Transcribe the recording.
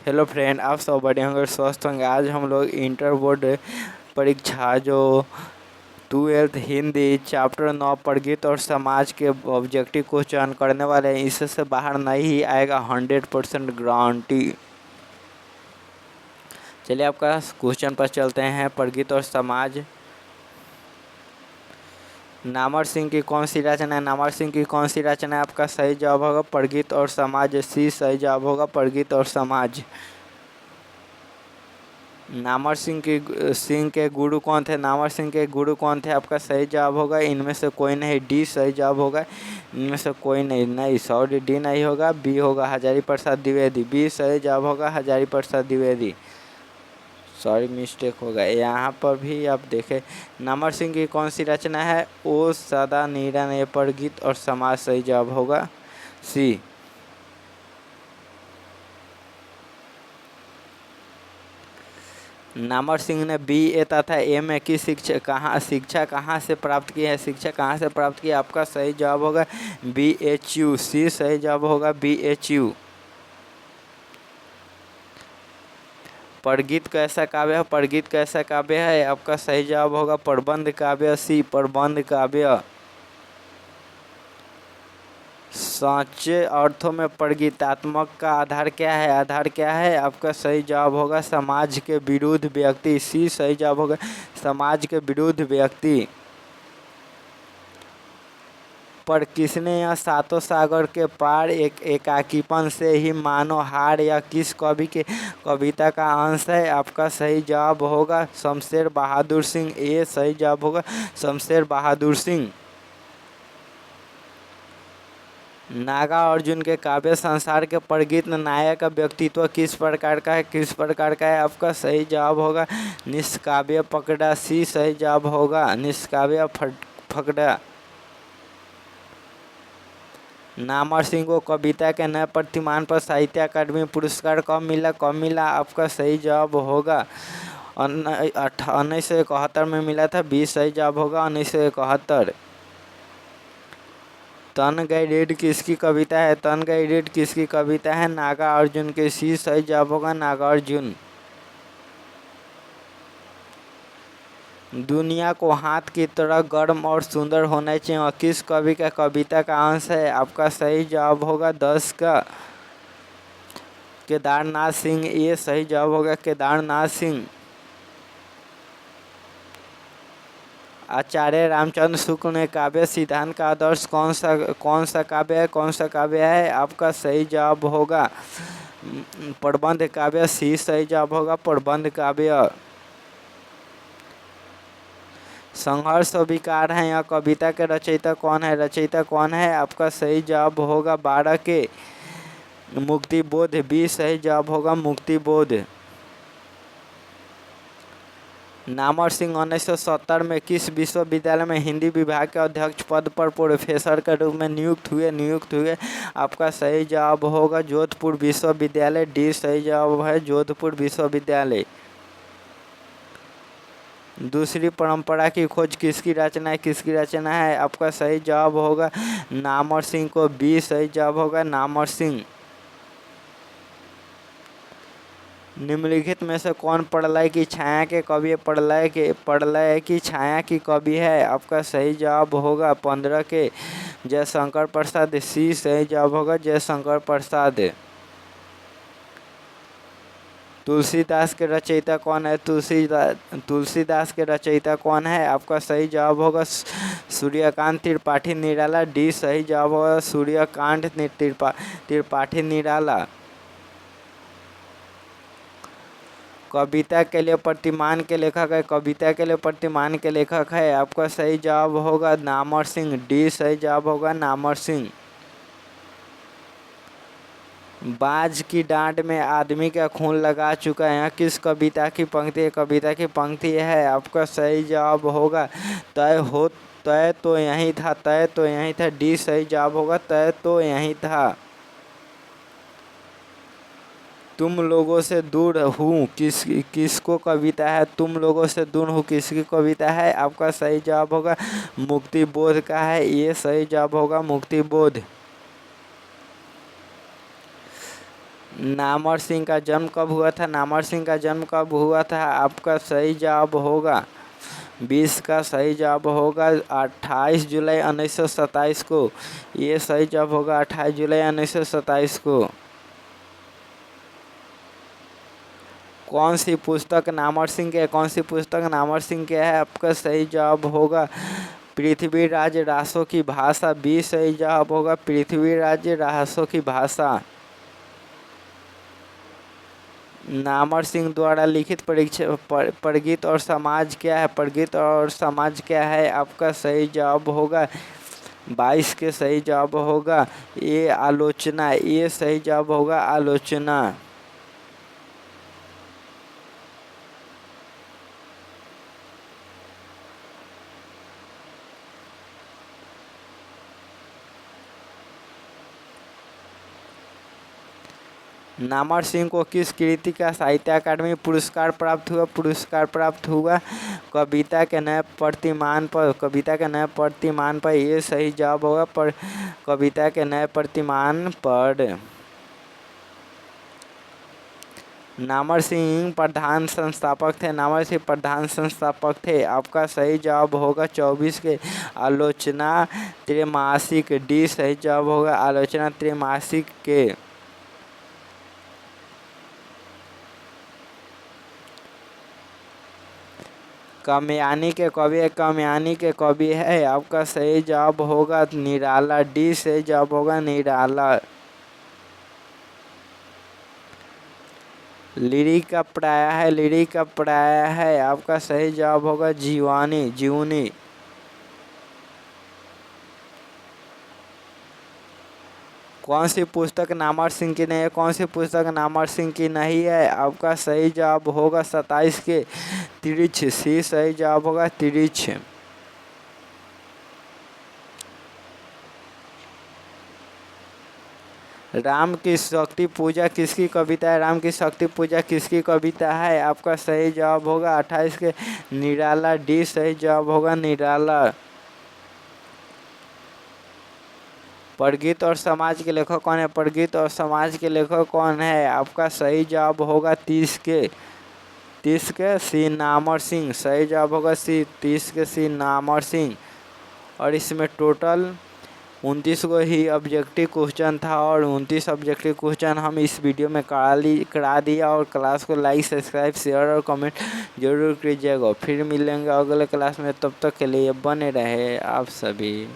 Hello friend, आप सब बढ़िया होंगे, स्वस्थ होंगे। आज हम लोग इंटर बोर्ड परीक्षा जो 12th हिंदी चैप्टर 9 प्रगीत और समाज के ऑब्जेक्टिव क्वेश्चन करने वाले हैं। इससे बाहर नहीं आएगा 100% गारंटी। चलिए आपका क्वेश्चन पर चलते हैं। प्रगीत और समाज। नामवर सिंह की कौन सी रचना है? नामवर सिंह की कौन सी रचना है? आपका सही जवाब होगा प्रगीत और समाज। सी सही जवाब होगा प्रगीत और समाज। नामवर सिंह के गुरु कौन थे? नामवर सिंह के गुरु कौन थे? आपका सही जवाब होगा इनमें से कोई नहीं। डी सही जवाब होगा इनमें से कोई नहीं सॉरी, डी नहीं होगा, बी होगा हजारी प्रसाद द्विवेदी। बी सही जवाब होगा हजारी प्रसाद द्विवेदी। सॉरी, मिस्टेक होगा यहाँ पर भी। आप देखें, नामवर सिंह की कौन सी रचना है? ओ सदा निरन प्रगीत और समाज। सही जवाब होगा सी। नामवर सिंह ने BA तथा MA की शिक्षा कहाँ से प्राप्त की है? शिक्षा कहाँ से प्राप्त की? आपका सही जवाब होगा BHU। सी सही जवाब होगा BHU। प्रगीत कैसा काव्य है? प्रगीत कैसा काव्य है? आपका सही जवाब होगा प्रबंध काव्य। सी प्रबंध काव्य। सच्चे अर्थों में प्रगीतात्मक का आधार क्या है? आधार क्या है? आपका सही जवाब होगा समाज के विरुद्ध व्यक्ति। सी सही जवाब होगा समाज के विरुद्ध व्यक्ति। पर किसने यह सातों सागर के पार एकाकीपन से ही मानो हार या किस कवि के कविता का अंश है? आपका सही जवाब होगा शमशेर बहादुर सिंह। ए सही जवाब होगा शमशेर बहादुर सिंह। नागा अर्जुन के काव्य संसार के प्रगीत नायक का व्यक्तित्व किस प्रकार का है? किस प्रकार का है? आपका सही जवाब होगा निष्काव्य फकड़ा। सी सही जवाब होगा निष्काव्य फकड़ा। नामवर सिंह को कविता के नए प्रतिमान पर साहित्य अकादमी पुरस्कार कब मिला? कब मिला? आपका सही जवाब होगा 1971 में मिला था। 20 सही जवाब होगा 1971। तन गई रीड किसकी कविता है? तन गई रीड किसकी कविता है? नागा अर्जुन की। सी सही जवाब होगा नागार्जुन। दुनिया को हाथ की तरह गर्म और सुंदर होना चाहिए और किस कवि का कविता का अंश है? आपका सही जवाब होगा 10 का केदारनाथ सिंह। ये सही जवाब होगा केदारनाथ सिंह। आचार्य रामचंद्र शुक्ल ने काव्य सिद्धांत का आदर्श कौन सा काव्य है? कौन सा काव्य है? आपका सही जवाब होगा प्रबंध काव्य। सी सही जवाब होगा प्रबंध काव्य। संघर्ष और विकार है यह कविता के रचयिता कौन है? रचयिता कौन है? आपका सही जवाब होगा 12 के मुक्तिबोध। बी सही जवाब होगा मुक्तिबोध। नामवर सिंह 1970 में किस विश्वविद्यालय में हिंदी विभाग के अध्यक्ष पद पर प्रोफेसर के रूप में नियुक्त हुए? आपका सही जवाब होगा जोधपुर विश्वविद्यालय। डी सही जवाब है जोधपुर विश्वविद्यालय। दूसरी परंपरा की खोज किसकी रचना है? किसकी रचना है? आपका सही जवाब होगा नामवर सिंह को। बी सही जवाब होगा नामवर सिंह। निम्नलिखित में से कौन प्रलय की छाया के कवि? प्रलय की छाया की कवि है? आपका सही जवाब होगा 15 के जयशंकर प्रसाद। सी सही जवाब होगा जयशंकर प्रसाद। तुलसीदास के रचयिता कौन है? तुलसीदास के रचयिता कौन है? आपका सही जवाब होगा सूर्यकांत त्रिपाठी निराला। डी सही जवाब होगा सूर्यकांत त्रिपाठी निराला। कविता के लिए प्रतिमान के लेखक है? कविता के लिए प्रतिमान के लेखक है? आपका सही जवाब होगा नामवर सिंह। डी सही जवाब होगा नामवर सिंह। बाज की डांट में आदमी का खून लगा चुका है यह किस कविता की पंक्ति है? कविता की पंक्ति है। आपका सही जवाब होगा तय तो यही था। तय तो यही था। डी सही जवाब होगा तय तो यही था। तुम लोगों से दूर हूँ किसको कविता है? तुम लोगों से दूर हूँ किसकी कविता है? आपका सही जवाब होगा मुक्तिबोध का है। ये सही जवाब होगा मुक्तिबोध। नामवर सिंह का जन्म कब हुआ था? नामवर सिंह का जन्म कब हुआ था? आपका सही जवाब होगा 20 का सही जवाब होगा 28 जुलाई 1927 को। ये सही जवाब होगा 28 जुलाई 1927 को। कौन सी पुस्तक नामवर सिंह के? कौन सी पुस्तक नामवर सिंह के है? आपका सही जवाब होगा पृथ्वीराज रासो की भाषा। 20 सही जवाब होगा पृथ्वीराज रासो की भाषा। नामवर सिंह द्वारा लिखित प्रगीत और समाज क्या है? प्रगीत और समाज क्या है? आपका सही जवाब होगा 22 के सही जवाब होगा ये आलोचना। ये सही जवाब होगा आलोचना। नामवर सिंह को किस कृति का साहित्य अकादमी पुरस्कार प्राप्त हुआ? पुरस्कार प्राप्त हुआ कविता के नए प्रतिमान पर। कविता के नए प्रतिमान पर। ये सही जवाब होगा पर कविता के नए प्रतिमान पर। नामवर सिंह प्रधान संस्थापक थे। नामवर सिंह प्रधान संस्थापक थे। आपका सही जवाब होगा 24 के आलोचना त्रैमासिक। डी सही जवाब होगा आलोचना त्रैमासिक के। कामयानी के कवि है। कामयानी के कवि है। आपका सही जवाब होगा निराला। डी सही जवाब होगा निराला। लिरिक का पढ़ाया है। लिरिक का पढ़ाया है। आपका सही जवाब होगा जीवानी जीवनी। कौन सी पुस्तक नामवर सिंह की नहीं है? कौन सी पुस्तक नामवर सिंह की नहीं है? आपका सही जवाब होगा 27 के तिरछ। सी सही जवाब होगा तिरछ। राम की शक्ति पूजा किसकी कविता है? राम की शक्ति पूजा किसकी कविता है? आपका सही जवाब होगा 28 के निराला। डी सही जवाब होगा निराला। प्रगीत और समाज के लेखक कौन है? प्रगीत और समाज के लेखक कौन है? आपका सही जवाब होगा 30 के सी नामवर सिंह। सही जवाब होगा सी 30 के सी नामवर सिंह। और इसमें टोटल 29 को ही ऑब्जेक्टिव क्वेश्चन था और 29 ऑब्जेक्टिव क्वेश्चन हम इस वीडियो में करा दिया। और क्लास को लाइक सब्सक्राइब शेयर और कमेंट जरूर कीजिएगा। फिर मिलेंगे अगले क्लास में। तब तक के लिए बने रहे आप सभी।